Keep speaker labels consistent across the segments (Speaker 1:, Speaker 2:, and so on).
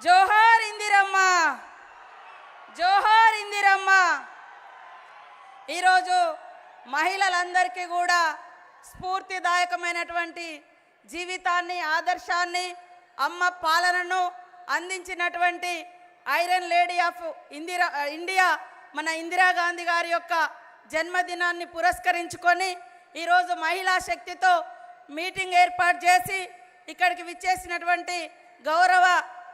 Speaker 1: జోహార్ ఇందిరమ్మ, జోహార్ ఇందిరమ్మ. ఈరోజు మహిళలందరికీ కూడా స్ఫూర్తిదాయకమైనటువంటి జీవితాన్ని, ఆదర్శాన్ని, అమ్మ పాలనను అందించినటువంటి ఐరన్ లేడీ ఆఫ్ ఇండియా మన ఇందిరాగాంధీ గారి యొక్క జన్మదినాన్ని పురస్కరించుకొని ఈరోజు మహిళా శక్తితో మీటింగ్ ఏర్పాటు చేసి ఇక్కడికి విచ్చేసినటువంటి గౌరవ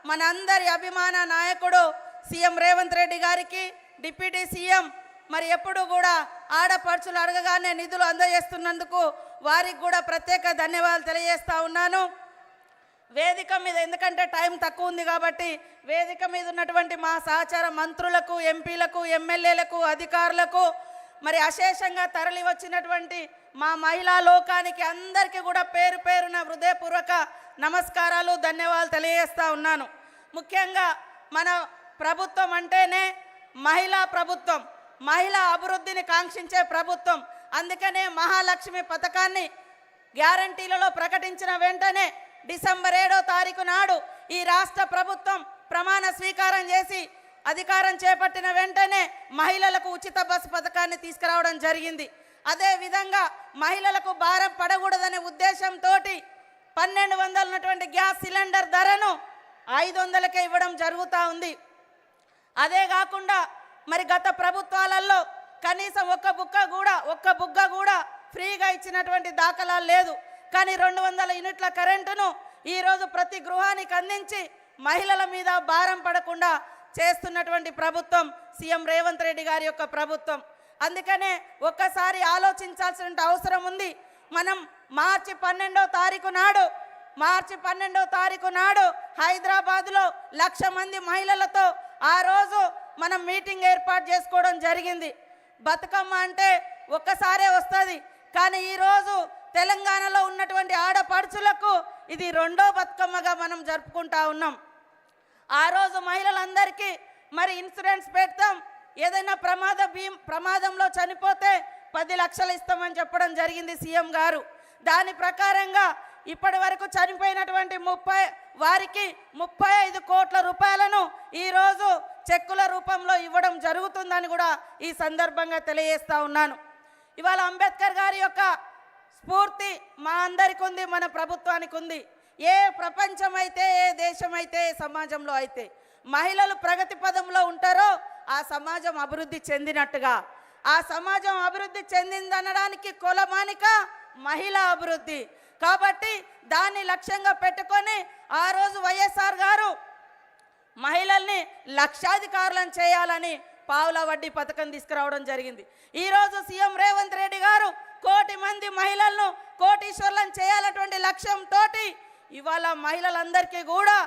Speaker 1: మనందరి అభిమాన నాయకుడు సీఎం రేవంత్ రెడ్డి గారికి, డిప్యూటీ సీఎం మరి ఎప్పుడు కూడా ఆడపడుచులు అడగగానే నిధులు అందజేస్తున్నందుకు వారికి కూడా ప్రత్యేక ధన్యవాదాలు తెలియజేస్తా ఉన్నాను. వేదిక మీద ఎందుకంటే టైం తక్కువ ఉంది కాబట్టి వేదిక మీద ఉన్నటువంటి మా సహచార మంత్రులకు, ఎంపీలకు, ఎమ్మెల్యేలకు, అధికారులకు, మరి అశేషంగా తరలి వచ్చినటువంటి మా మహిళా లోకానికి అందరికీ కూడా పేరు పేరున హృదయపూర్వక నమస్కారాలు, ధన్యవాదాలు తెలియజేస్తా ఉన్నాను. ముఖ్యంగా మన ప్రభుత్వం అంటేనే మహిళా ప్రభుత్వం, మహిళా అభివృద్ధిని కాంక్షించే ప్రభుత్వం. అందుకనే మహాలక్ష్మి పథకాన్ని గ్యారంటీలలో ప్రకటించిన వెంటనే డిసెంబర్ 7వ తారీఖు నాడు ఈ రాష్ట్ర ప్రభుత్వం ప్రమాణ స్వీకారం చేసి అధికారం చేపట్టిన వెంటనే మహిళలకు ఉచిత బస్సు పథకాన్ని తీసుకురావడం జరిగింది. అదేవిధంగా మహిళలకు భారం పడకూడదనే ఉద్దేశంతో 1200 ఉన్నటువంటి గ్యాస్ సిలిండర్ ధరను 500కే ఇవ్వడం జరుగుతూ ఉంది. అదే కాకుండా మరి గత ప్రభుత్వాలలో కనీసం ఒక్క బుగ్గ కూడా ఫ్రీగా ఇచ్చినటువంటి దాఖలాలు లేదు. కానీ 200 యూనిట్ల కరెంటును ఈరోజు ప్రతి గృహానికి అందించి మహిళల మీద భారం పడకుండా చేస్తున్నటువంటి ప్రభుత్వం సీఎం రేవంత్ రెడ్డి గారి యొక్క ప్రభుత్వం. అందుకనే ఒక్కసారి ఆలోచించాల్సిన అవసరం ఉంది. మనం మార్చి 12వ తారీఖు నాడు హైదరాబాద్లో 1,00,000 మంది మహిళలతో ఆ రోజు మనం మీటింగ్ ఏర్పాటు చేసుకోవడం జరిగింది. బతుకమ్మ అంటే ఒక్కసారే వస్తుంది, కానీ ఈరోజు తెలంగాణలో ఉన్నటువంటి ఆడపడుచులకు ఇది 2వ బతుకమ్మగా మనం జరుపుకుంటా ఉన్నాం. ఆ రోజు మహిళలందరికీ మరి ఇన్సూరెన్స్ పెడతాం, ఏదైనా ప్రమాదంలో చనిపోతే 10 లక్షలు ఇస్తామని చెప్పడం జరిగింది సీఎం గారు. దాని ప్రకారంగా ఇప్పటి వరకు చనిపోయినటువంటి వారికి 35 కోట్ల రూపాయలను ఈరోజు చెక్కుల రూపంలో ఇవ్వడం జరుగుతుందని కూడా ఈ సందర్భంగా తెలియజేస్తా ఉన్నాను. ఇవాళ అంబేద్కర్ గారి యొక్క స్ఫూర్తి మా అందరికి ఉంది, మన ప్రభుత్వానికి ఉంది. ఏ ప్రపంచమైతే, ఏ దేశమైతే, ఏ సమాజంలో అయితే మహిళలు ప్రగతి పదంలో ఉంటారో ఆ సమాజం అభివృద్ధి చెందినట్టుగా, ఆ సమాజం అభివృద్ధి చెందిందనడానికి కొలమానిక మహిళా అభివృద్ధి. కాబట్టి దాన్ని లక్ష్యంగా పెట్టుకొని ఆ రోజు వైఎస్ఆర్ గారు మహిళల్ని లక్షాధికారులను చేయాలని పావుల వడ్డీ పథకం తీసుకురావడం జరిగింది. ఈరోజు సీఎం రేవంత్ రెడ్డి గారు 1 కోటి మంది మహిళలను కోటీశ్వర్లను చేయాలటువంటి లక్ష్యంతో ఇవాళ మహిళలందరికీ కూడా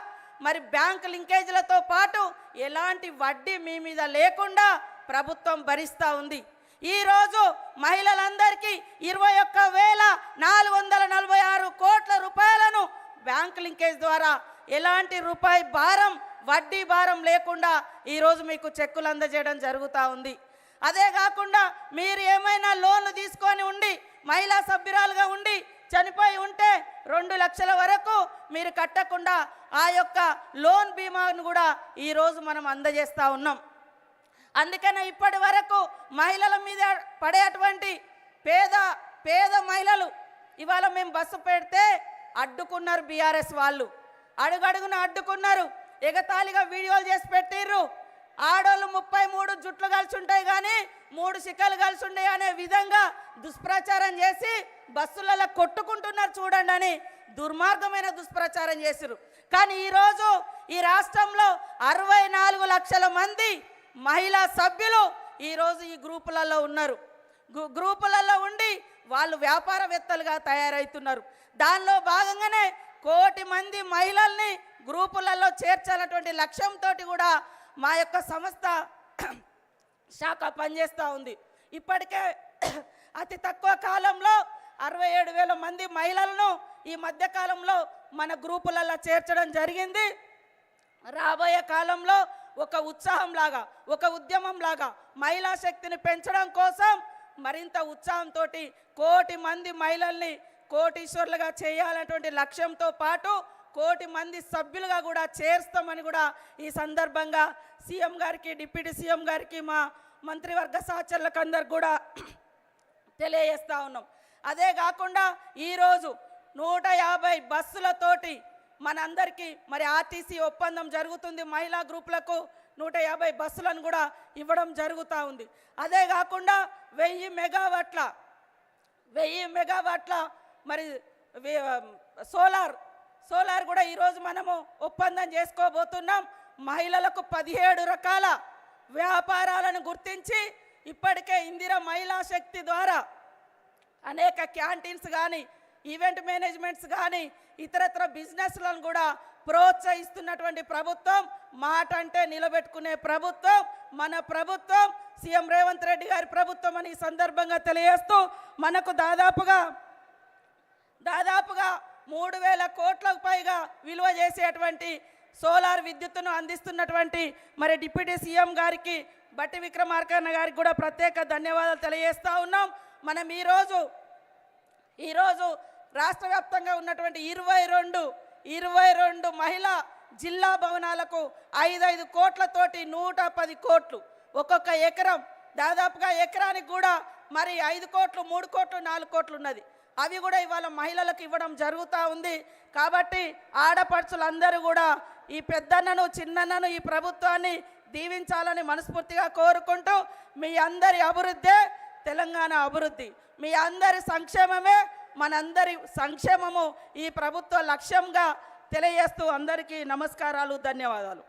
Speaker 1: మరి బ్యాంక్ లింకేజీలతో పాటు ఎలాంటి వడ్డీ మీ మీద లేకుండా ప్రభుత్వం భరిస్తూ ఉంది. ఈరోజు మహిళలందరికీ 21,446 కోట్ల రూపాయలను బ్యాంక్ లింకేజ్ ద్వారా ఎలాంటి రూపాయి భారం, వడ్డీ భారం లేకుండా ఈరోజు మీకు చెక్కులు అందజేయడం జరుగుతూ ఉంది. అదే కాకుండా మీరు ఏమైనా లోన్లు తీసుకొని ఉండి మహిళా సభ్యురాలుగా ఉండి చనిపోయి ఉంటే 2 లక్షల వరకు మీరు కట్టకుండా ఆ యొక్క లోన్ బీమాను కూడా ఈరోజు మనం అందజేస్తూ ఉన్నాం. అందుకనే ఇప్పటి వరకు మహిళల మీద పడేటువంటి పేద మహిళలు ఇవాళ మేము బస్సు పెడితే అడ్డుకున్నారు. బీఆర్ఎస్ వాళ్ళు అడుగడుగున అడ్డుకున్నారు, ఎగతాళిగా వీడియోలు చేసి పెట్టిర్రు. ఆడోళ్ళు 33 జుట్లు కలిసి ఉంటాయి కానీ 3 శిఖలు కలిసి ఉండే అనే విధంగా దుష్ప్రచారం చేసి బస్సులలో కొట్టుకుంటున్నారు చూడండి అని దుర్మార్గమైన దుష్ప్రచారం చేసిరు. కానీ ఈరోజు ఈ రాష్ట్రంలో 64 లక్షల మంది మహిళా సభ్యులు ఈరోజు ఈ గ్రూపులలో ఉన్నారు. గ్రూపులలో ఉండి వాళ్ళు వ్యాపారవేత్తలుగా తయారవుతున్నారు. దానిలో భాగంగానే 1 కోటి మంది మహిళల్ని గ్రూపులలో చేర్చాలన్నటువంటి లక్ష్యంతో కూడా మా యొక్క సంస్థ శాఖ పనిచేస్తూ ఉంది. ఇప్పటికే అతి తక్కువ కాలంలో 67,000 మంది మహిళలను ఈ మధ్యకాలంలో మన గ్రూపులలో చేర్చడం జరిగింది. రాబోయే కాలంలో ఒక ఉత్సాహంలాగా, ఒక ఉద్యమంలాగా మహిళా శక్తిని పెంచడం కోసం మరింత ఉత్సాహంతో 1 కోటి మంది మహిళల్ని కోటీశ్వర్లుగా చేయాలనేటువంటి లక్ష్యంతో పాటు 1,00,00,000 మంది సభ్యులుగా కూడా చేర్స్తామని కూడా ఈ సందర్భంగా సీఎం గారికి, డిప్యూటీ సీఎం గారికి, మా మంత్రివర్గ సహచరులకు అందరికి కూడా తెలియజేస్తా ఉన్నాం. అదే కాకుండా ఈరోజు 150 బస్సులతోటి మనందరికీ మరి ఆర్టీసీ ఒప్పందం జరుగుతుంది. మహిళా గ్రూపులకు 150 బస్సులను కూడా ఇవ్వడం జరుగుతూ ఉంది. అదే కాకుండా 1000 మెగావాట్ల మరి సోలార్ కూడా ఈరోజు మనము ఒప్పందం చేసుకోబోతున్నాం. మహిళలకు 17 రకాల వ్యాపారాలను గుర్తించి ఇప్పటికే ఇందిరా మహిళా శక్తి ద్వారా అనేక క్యాంటీన్స్ కానీ, ఈవెంట్ మేనేజ్మెంట్స్ కానీ, ఇతరత్ర బిజినెస్లను కూడా ప్రోత్సహిస్తున్నటువంటి ప్రభుత్వం, మాట అంటే నిలబెట్టుకునే ప్రభుత్వం మన ప్రభుత్వం, సీఎం రేవంత్ రెడ్డి గారి ప్రభుత్వం అని ఈ సందర్భంగా తెలియజేస్తూ, మనకు దాదాపుగా 3,000 కోట్లకు పైగా విలువ చేసేటువంటి సోలార్ విద్యుత్తును అందిస్తున్నటువంటి మరి డిప్యూటీ సీఎం గారికి, బట్టి విక్రమార్కన్న గారికి కూడా ప్రత్యేక ధన్యవాదాలు తెలియజేస్తూ ఉన్నాం. మనం ఈరోజు రాష్ట్ర వ్యాప్తంగా ఉన్నటువంటి 22 మహిళా జిల్లా భవనాలకు 5 కోట్లతోటి 110 కోట్లు, ఒక్కొక్క ఎకరం దాదాపుగా ఎకరానికి కూడా మరి 5 కోట్లు, 3 కోట్లు, 4 కోట్లు ఉన్నది. అవి కూడా ఇవాళ మహిళలకు ఇవ్వడం జరుగుతూ ఉంది. కాబట్టి ఆడపడుచులందరూ కూడా ఈ పెద్దన్నను, చిన్నన్నను, ఈ ప్రభుత్వాన్ని దీవించాలని మనస్ఫూర్తిగా కోరుకుంటూ, మీ అందరి అభివృద్ధే తెలంగాణ అభివృద్ధి, మీ అందరి సంక్షేమమే మనందరి సంక్షేమము ఈ ప్రభుత్వ లక్ష్యంగా తెలియజేస్తూ అందరికీ నమస్కారాలు, ధన్యవాదాలు.